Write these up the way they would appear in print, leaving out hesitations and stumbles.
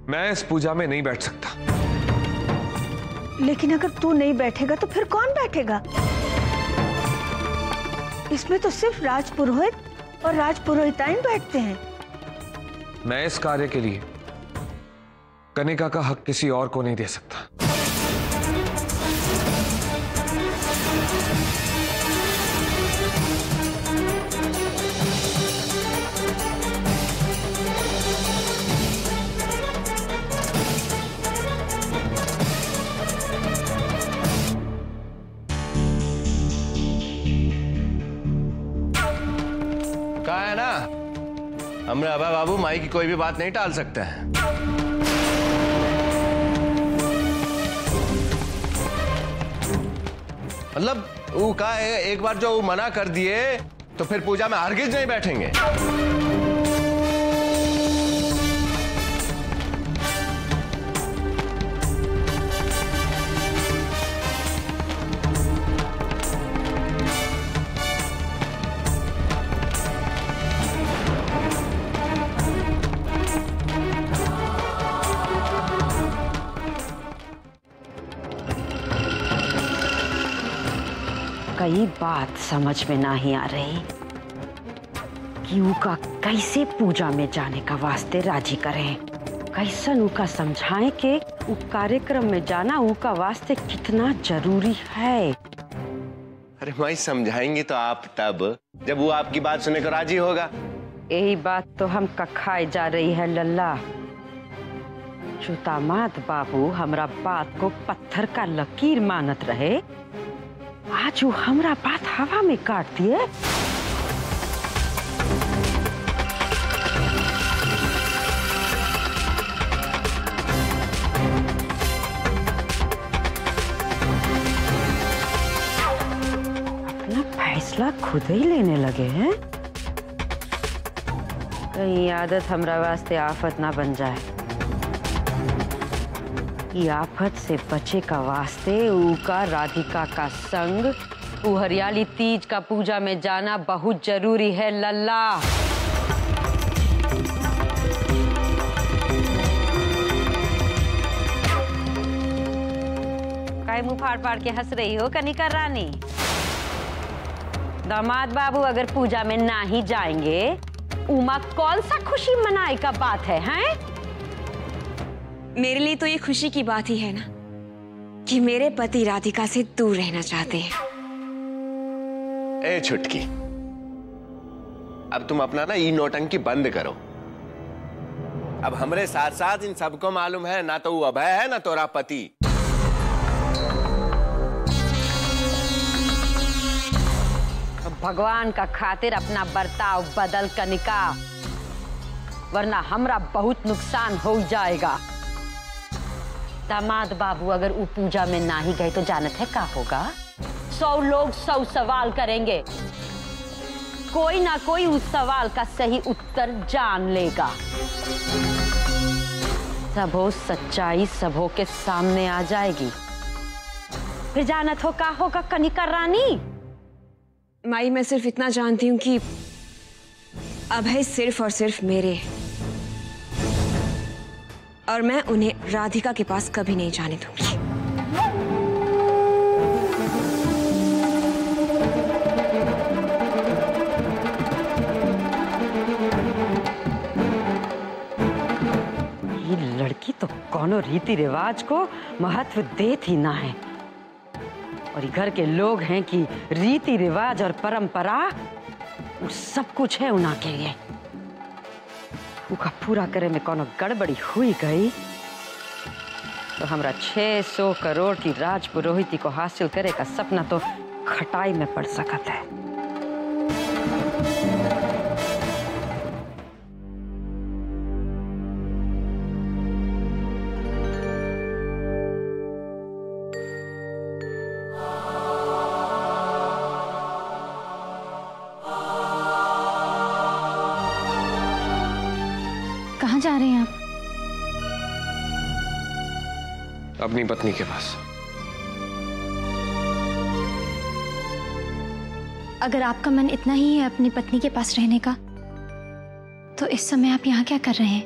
मैं इस पूजा में नहीं बैठ सकता। लेकिन अगर तू नहीं बैठेगा तो फिर कौन बैठेगा? इसमें तो सिर्फ राजपुरोहित और राजपुरोहिताइन बैठते हैं। मैं इस कार्य के लिए कनिका का हक किसी और को नहीं दे सकता। कहा है ना, हमरे अभय बाबू माई की कोई भी बात नहीं टाल सकते हैं। मतलब वो कहा है, एक बार जो मना कर दिए तो फिर पूजा में हरगिज नहीं बैठेंगे। कई बात समझ में नहीं आ रही कि उका कैसे पूजा में जाने का वास्ते राजी करें, कैसन उका समझाएं कि उ कार्यक्रम में जाना उका वास्ते कितना जरूरी है। अरे माई समझाएंगी तो आप तब जब वो आपकी बात सुनने को राजी होगा। यही बात तो हम कखाए जा रही है लल्ला। जो दामाद बाबू हमरा बात को पत्थर का लकीर मानत रहे, आज वो हमरा बात हवा में काट दिए। अपना फैसला खुद ही लेने लगे हैं। कहीं आदत हमरा वास्ते आफत ना बन जाए। ये आफत से बचे का वास्ते उका राधिका का संग उ हरियाली तीज का पूजा में जाना बहुत जरूरी है लल्ला। काय मुंह फाड़ फाड़ के हंस रही हो कनिका रानी? दामाद बाबू अगर पूजा में ना ही जाएंगे, उमा कौन सा खुशी मनाए का बात है, हैं? मेरे लिए तो ये खुशी की बात ही है ना कि मेरे पति राधिका से दूर रहना चाहते हैं। ए छुटकी, अब तुम अपना ना ये नौटंकी बंद करो। अब हमरे साथ साथ इन सबको मालूम है ना तो वो अभय है ना तोरा पति। भगवान का खातिर अपना बर्ताव बदल कनिका, वरना हमरा बहुत नुकसान हो जाएगा। दामाद बाबू अगर वो पूजा में ना ही गए तो जानत है क्या होगा? 100 लोग 100 सवाल करेंगे, कोई ना कोई उस सवाल का सही उत्तर जान लेगा। सबो सच्चाई सबों के सामने आ जाएगी। फिर जानत हो क्या होगा कनिका रानी? माई, मैं सिर्फ इतना जानती हूँ कि अभय सिर्फ और सिर्फ मेरे, और मैं उन्हें राधिका के पास कभी नहीं जाने दूंगी। ये लड़की तो कोनो रीति रिवाज को महत्व देत ही ना है, और घर के लोग हैं कि रीति रिवाज और परंपरा वो सब कुछ है उना के लिए। उका पूरा करे में कोनो गड़बड़ी हुई गई तो हमरा 600 करोड़ की राजपुरोहिती को हासिल करे का सपना तो खटाई में पड़ सकता है। कहाँ जा रहे हैं आप? अपनी पत्नी के पास। अगर आपका मन इतना ही है अपनी पत्नी के पास रहने का, तो इस समय आप यहाँ क्या कर रहे हैं?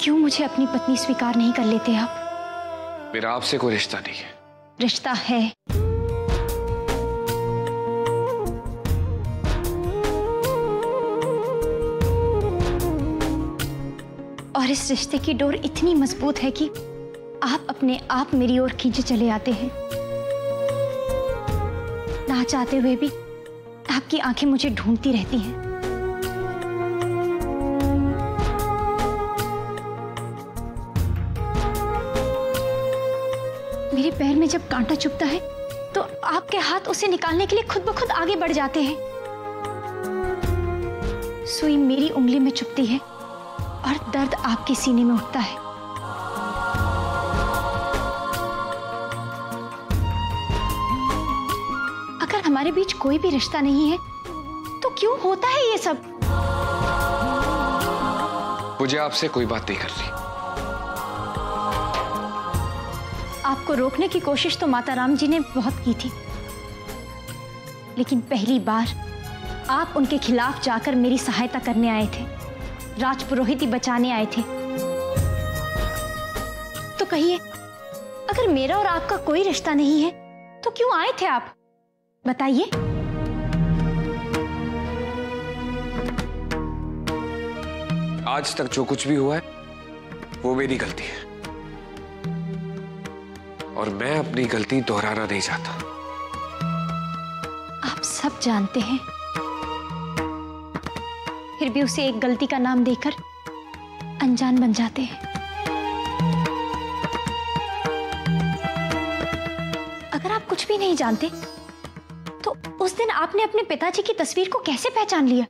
क्यों मुझे अपनी पत्नी स्वीकार नहीं कर लेते आप? मेरा आपसे कोई रिश्ता नहीं है। रिश्ता है। और इस रिश्ते की डोर इतनी मजबूत है कि आप अपने आप मेरी ओर खींचे चले आते हैं। ना चाहते हुए भी आपकी आंखें मुझे ढूंढती रहती हैं। मेरे पैर में जब कांटा चुभता है तो आपके हाथ उसे निकालने के लिए खुद ब खुद आगे बढ़ जाते हैं। सुई मेरी उंगली में चुभती है और दर्द आपके सीने में उठता है। अगर हमारे बीच कोई भी रिश्ता नहीं है तो क्यों होता है ये सब? मुझे आपसे कोई बात नहीं करनी। आपको रोकने की कोशिश तो माता राम जी ने बहुत की थी, लेकिन पहली बार आप उनके खिलाफ जाकर मेरी सहायता करने आए थे, राजपुरोहित ही बचाने आए थे। तो कहिए, अगर मेरा और आपका कोई रिश्ता नहीं है तो क्यों आए थे आप? बताइए। आज तक जो कुछ भी हुआ है वो मेरी गलती है और मैं अपनी गलती दोहराना नहीं चाहता। आप सब जानते हैं, फिर भी उसे एक गलती का नाम देकर अनजान बन जाते हैं। अगर आप कुछ भी नहीं जानते तो उस दिन आपने अपने पिताजी की तस्वीर को कैसे पहचान लिया?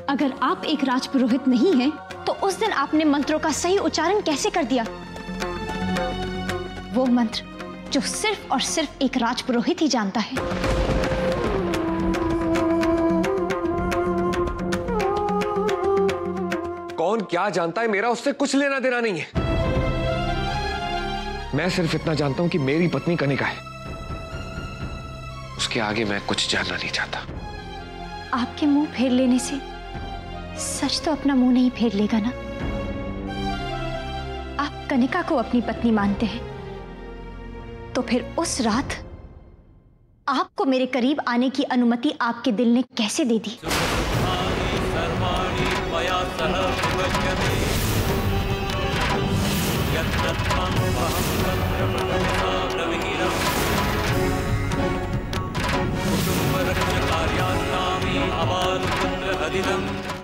अगर आप एक राजपुरोहित नहीं हैं, तो उस दिन आपने मंत्रों का सही उच्चारण कैसे कर दिया? वो मंत्र जो सिर्फ और सिर्फ एक राजपुरोहित ही जानता है। कौन क्या जानता है, मेरा उससे कुछ लेना देना नहीं है। मैं सिर्फ इतना जानता हूं कि मेरी पत्नी कनिका है। उसके आगे मैं कुछ जानना नहीं चाहता। आपके मुंह फेर लेने से सच तो अपना मुंह नहीं फेर लेगा ना। आप कनिका को अपनी पत्नी मानते हैं, तो फिर उस रात आपको मेरे करीब आने की अनुमति आपके दिल ने कैसे दे दी?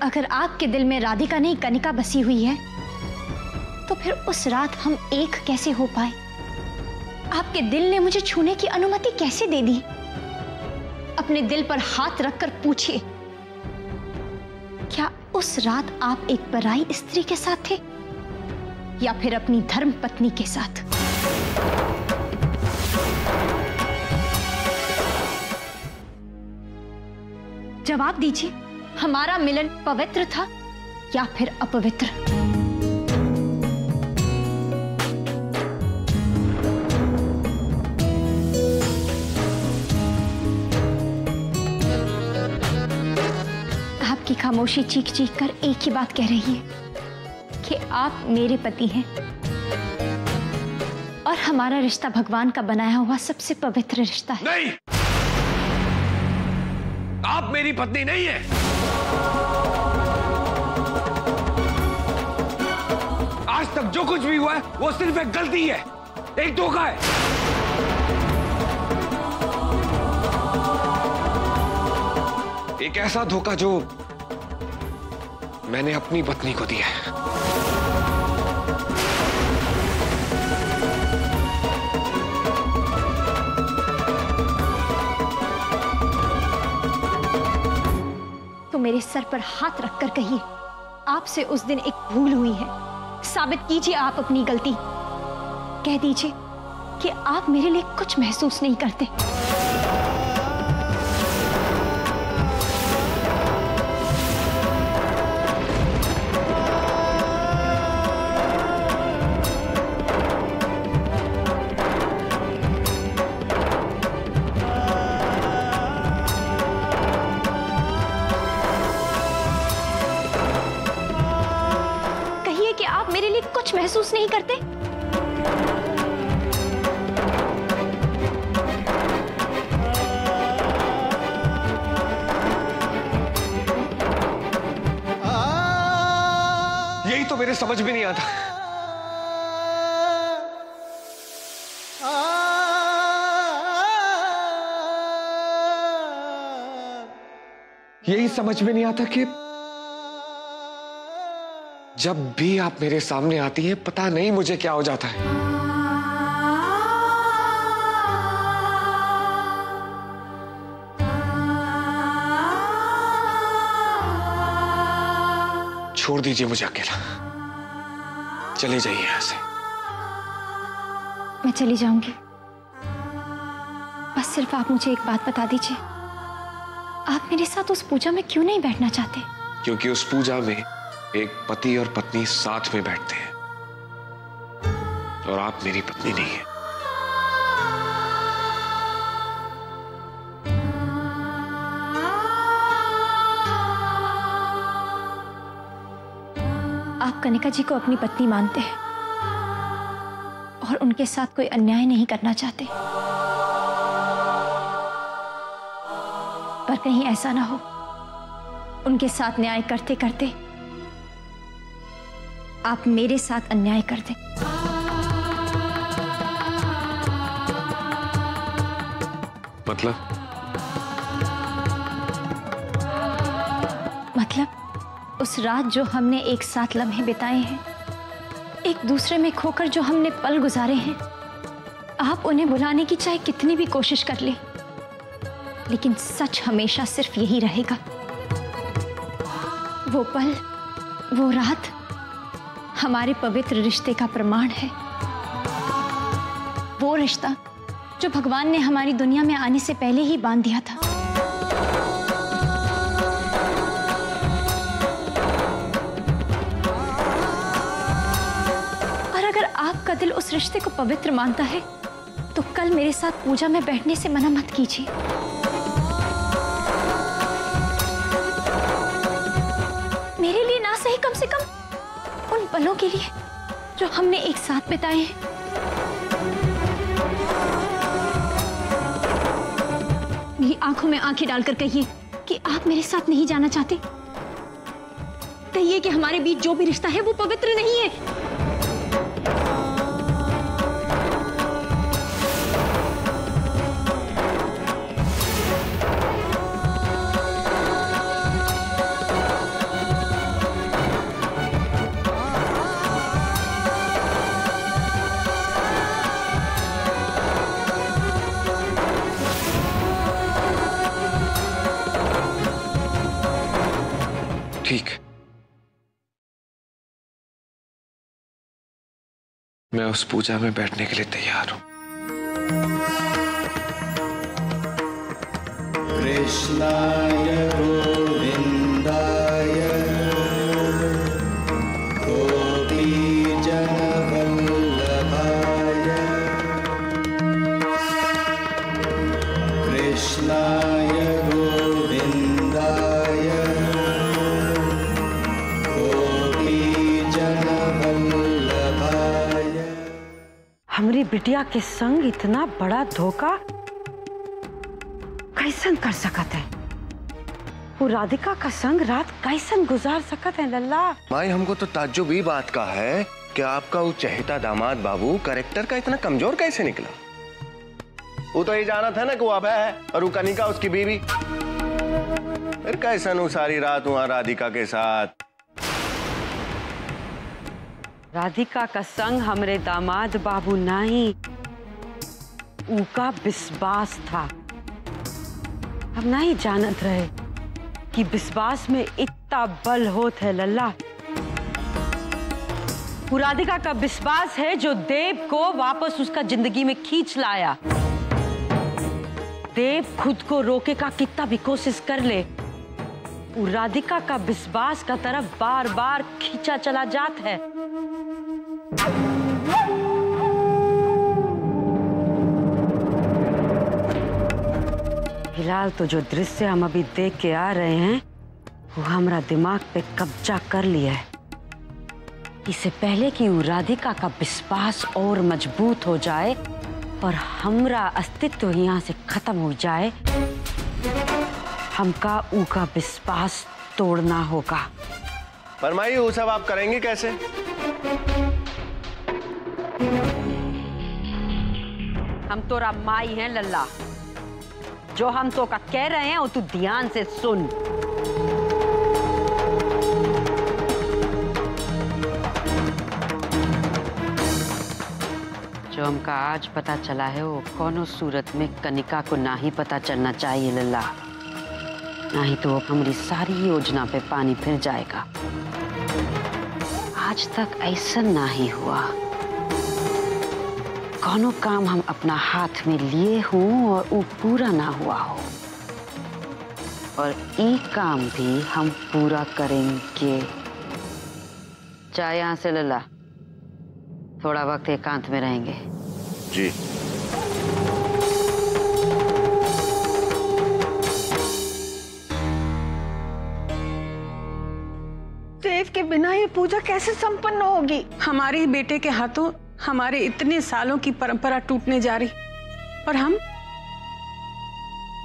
अगर आपके दिल में राधिका नहीं कनिका बसी हुई है, तो फिर उस रात हम एक कैसे हो पाए? आपके दिल ने मुझे छूने की अनुमति कैसे दे दी? अपने दिल पर हाथ रखकर पूछिए, क्या उस रात आप एक पराई स्त्री के साथ थे या फिर अपनी धर्म पत्नी के साथ? जवाब दीजिए, हमारा मिलन पवित्र था या फिर अपवित्र? आपकी खामोशी चीख चीख कर एक ही बात कह रही है कि आप मेरे पति हैं और हमारा रिश्ता भगवान का बनाया हुआ सबसे पवित्र रिश्ता है। नहीं, आप मेरी पत्नी नहीं है। आज तक जो कुछ भी हुआ है वो सिर्फ एक गलती है, एक धोखा है। एक ऐसा धोखा जो मैंने अपनी पत्नी को दिया है। तो मेरे सर पर हाथ रखकर कहिए, आपसे उस दिन एक भूल हुई है। साबित कीजिए आप अपनी गलती। कह दीजिए कि आप मेरे लिए कुछ महसूस नहीं करते। कुछ महसूस नहीं करते? यही तो मेरे समझ में नहीं आता। यही समझ में नहीं आता कि जब भी आप मेरे सामने आती हैं, पता नहीं मुझे क्या हो जाता है। छोड़ दीजिए मुझे अकेला, चले जाइए यहां से। मैं चली जाऊंगी, बस सिर्फ आप मुझे एक बात बता दीजिए, आप मेरे साथ उस पूजा में क्यों नहीं बैठना चाहते? क्योंकि उस पूजा में एक पति और पत्नी साथ में बैठते हैं और आप मेरी पत्नी नहीं है। आप कनिका जी को अपनी पत्नी मानते हैं और उनके साथ कोई अन्याय नहीं करना चाहते, पर कहीं ऐसा ना हो उनके साथ न्याय करते करते आप मेरे साथ अन्याय कर दें। मतलब उस रात जो हमने एक साथ लम्हे बिताए हैं, एक दूसरे में खोकर जो हमने पल गुजारे हैं, आप उन्हें भुलाने की चाहे कितनी भी कोशिश कर ले, लेकिन सच हमेशा सिर्फ यही रहेगा। वो पल, वो रात हमारे पवित्र रिश्ते का प्रमाण है। वो रिश्ता जो भगवान ने हमारी दुनिया में आने से पहले ही बांध दिया था। और अगर आपका दिल उस रिश्ते को पवित्र मानता है तो कल मेरे साथ पूजा में बैठने से मना मत कीजिए। मेरे लिए ना सही, कम से कम उन पलों के लिए जो हमने एक साथ बिताए हैं। मेरी आंखों में आंखें डालकर कहिए कि आप मेरे साथ नहीं जाना चाहते। कहिए कि हमारे बीच जो भी रिश्ता है वो पवित्र नहीं है। ठीक है, मैं उस पूजा में बैठने के लिए तैयार हूं। कृष्णाय गोविंदाय गोपीजनवल्लभाय कृष्णाय गोविंदाय हमारी बिटिया के संग इतना बड़ा धोखा कैसन कर सकत है? वो राधिका का संग रात कैसन गुजार सकत है लल्ला? माई, हमको तो ताज्जुब ही बात का है कि आपका वो चहेता दामाद बाबू कैरेक्टर का इतना कमजोर कैसे निकला। वो तो ये जाना था ना कि वो अभय है और वो कनिका उसकी बीवी। फिर कैसन वो सारी रात वहां राधिका के साथ। राधिका का संग हमरे दामाद बाबू नहीं, उनका विश्वास था। हम नहीं जानत रहे कि विश्वास में इतना बल होत है लल्ला। वो राधिका का विश्वास है जो देव को वापस उसका जिंदगी में खींच लाया। देव खुद को रोके का कितना भी कोशिश कर ले, वो राधिका का विश्वास का तरफ बार बार खींचा चला जात है। फिलहाल तो जो दृश्य हम अभी देख के आ रहे हैं वो हमारा दिमाग पे कब्जा कर लिया है। इससे पहले कि उ राधिका का विश्वास और मजबूत हो जाए और हमरा अस्तित्व यहाँ से खत्म हो जाए, हमका उ का विश्वास तोड़ना होगा। पर माई वो सब आप करेंगे कैसे? हम तोरा माई हैं लल्ला। जो हम तो का कह रहे हैं वो तू ध्यान से सुन। जो हमका आज पता चला है वो कोनो सूरत में कनिका को ना ही पता चलना चाहिए लल्ला, नहीं तो अब हमारी सारी योजना पे पानी फिर जाएगा। आज तक ऐसा ना ही हुआ। कोनो काम हम अपना हाथ में लिए हूं और वो पूरा ना हुआ हो, और एक काम भी हम पूरा करेंगे। चाहे यहाँ से लल्ला, थोड़ा वक्त एकांत में रहेंगे। जी। देव के बिना ये पूजा कैसे संपन्न होगी? हमारे ही बेटे के हाथों हमारे इतने सालों की परंपरा टूटने जा रही, और हम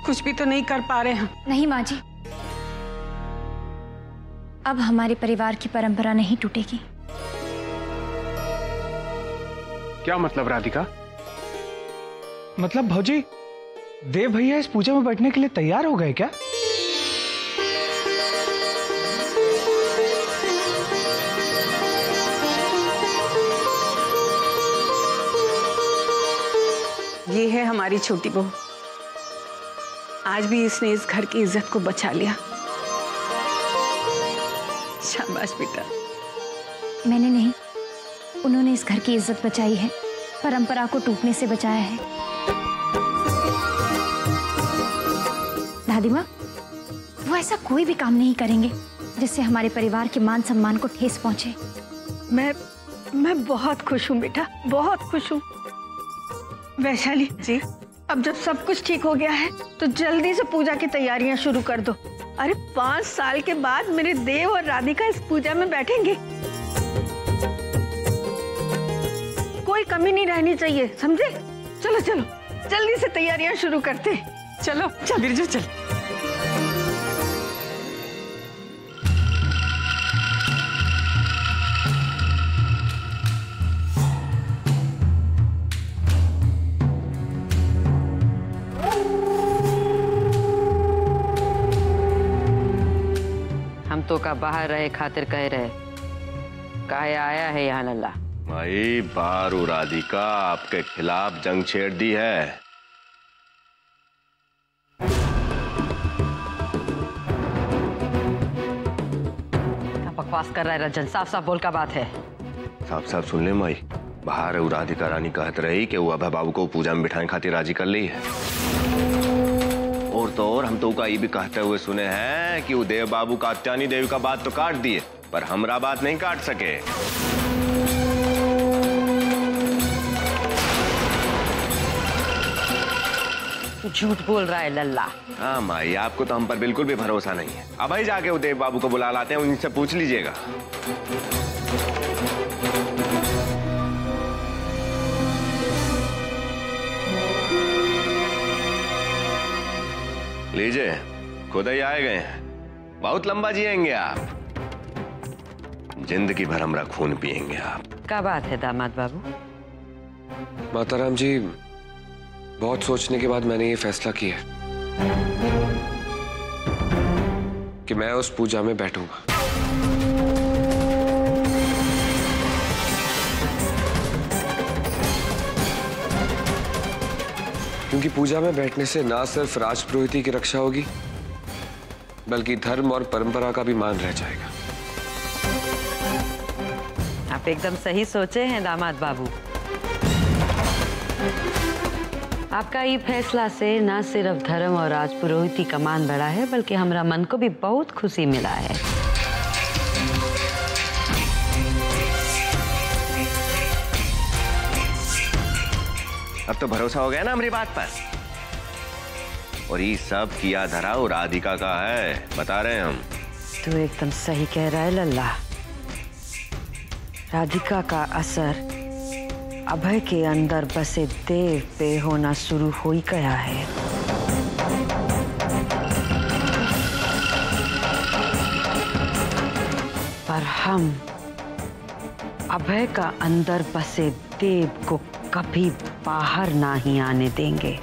कुछ भी तो नहीं कर पा रहे हैं। नहीं माँ जी, अब हमारे परिवार की परंपरा नहीं टूटेगी। क्या मतलब राधिका? मतलब भौजी, देव भैया इस पूजा में बैठने के लिए तैयार हो गए क्या? ये है हमारी छोटी बहू। आज भी इसने इस घर की इज्जत को बचा लिया। शाबाश बेटा। मैंने नहीं, उन्होंने इस घर की इज्जत बचाई है, परंपरा को टूटने से बचाया है। दादी माँ, वो ऐसा कोई भी काम नहीं करेंगे जिससे हमारे परिवार के मान सम्मान को ठेस पहुंचे। मैं बहुत खुश हूँ बेटा, बहुत खुश हूँ। वैशाली जी, अब जब सब कुछ ठीक हो गया है तो जल्दी से पूजा की तैयारियां शुरू कर दो। अरे 5 साल के बाद मेरे देव और राधिका इस पूजा में बैठेंगे। कोई कमी नहीं रहनी चाहिए, समझे? चलो चलो जल्दी से तैयारियां शुरू करते हैं। चलो चल बिरजू चल। हम तो का बाहर रहे खातिर कह रहे, काहे आया है यहाँ लल्ला? भाई बारू राधिका आपके खिलाफ जंग छेड़ दी है। क्या बकवास कर रहा है रंजन? साफ साफ बोल का बात है। साफ साफ सुन ले माई, बाहर वो राधिका रानी कहत रही कि वो अभय बाबू को पूजा में बिठाने खातिर राजी कर ली है। और तो और हम तो का ये भी कहते हुए सुने हैं कि वो देव बाबू का कात्यायनी देवी का बात तो काट दिए, पर हमरा बात नहीं काट सके। झूठ बोल रहा है लल्ला। हाँ माई, आपको तो हम पर बिल्कुल भी भरोसा नहीं है। अब ही जाके वो देव बाबू को बुला लाते हैं, उनसे पूछ लीजिएगा। लीजिए, खुद ही आए गए हैं। बहुत लंबा जिएंगे आप, जिंदगी भर हमरा खून पिएंगे आप। क्या बात है दामाद बाबू? माताराम जी, बहुत सोचने के बाद मैंने ये फैसला किया कि मैं उस पूजा में बैठूंगा। क्योंकि पूजा में बैठने से ना सिर्फ राजपुरोहिती की रक्षा होगी, बल्कि धर्म और परंपरा का भी मान रह जाएगा। आप एकदम सही सोचे हैं दामाद बाबू। आपका ये फैसला से ना सिर्फ धर्म और राजपुरोहिती का मान बढ़ा है, बल्कि हमारा मन को भी बहुत खुशी मिला है। अब तो भरोसा हो गया ना हमारी बात पर। और ये सब किया धरा और राधिका का है, बता रहे हैं हम। तू एकदम सही कह रहा है लल्ला। राधिका का असर अभय के अंदर बसे देव पे होना शुरू हो ही गया है। पर हम अभय का अंदर बसे देव को कभी बाहर नहीं आने देंगे।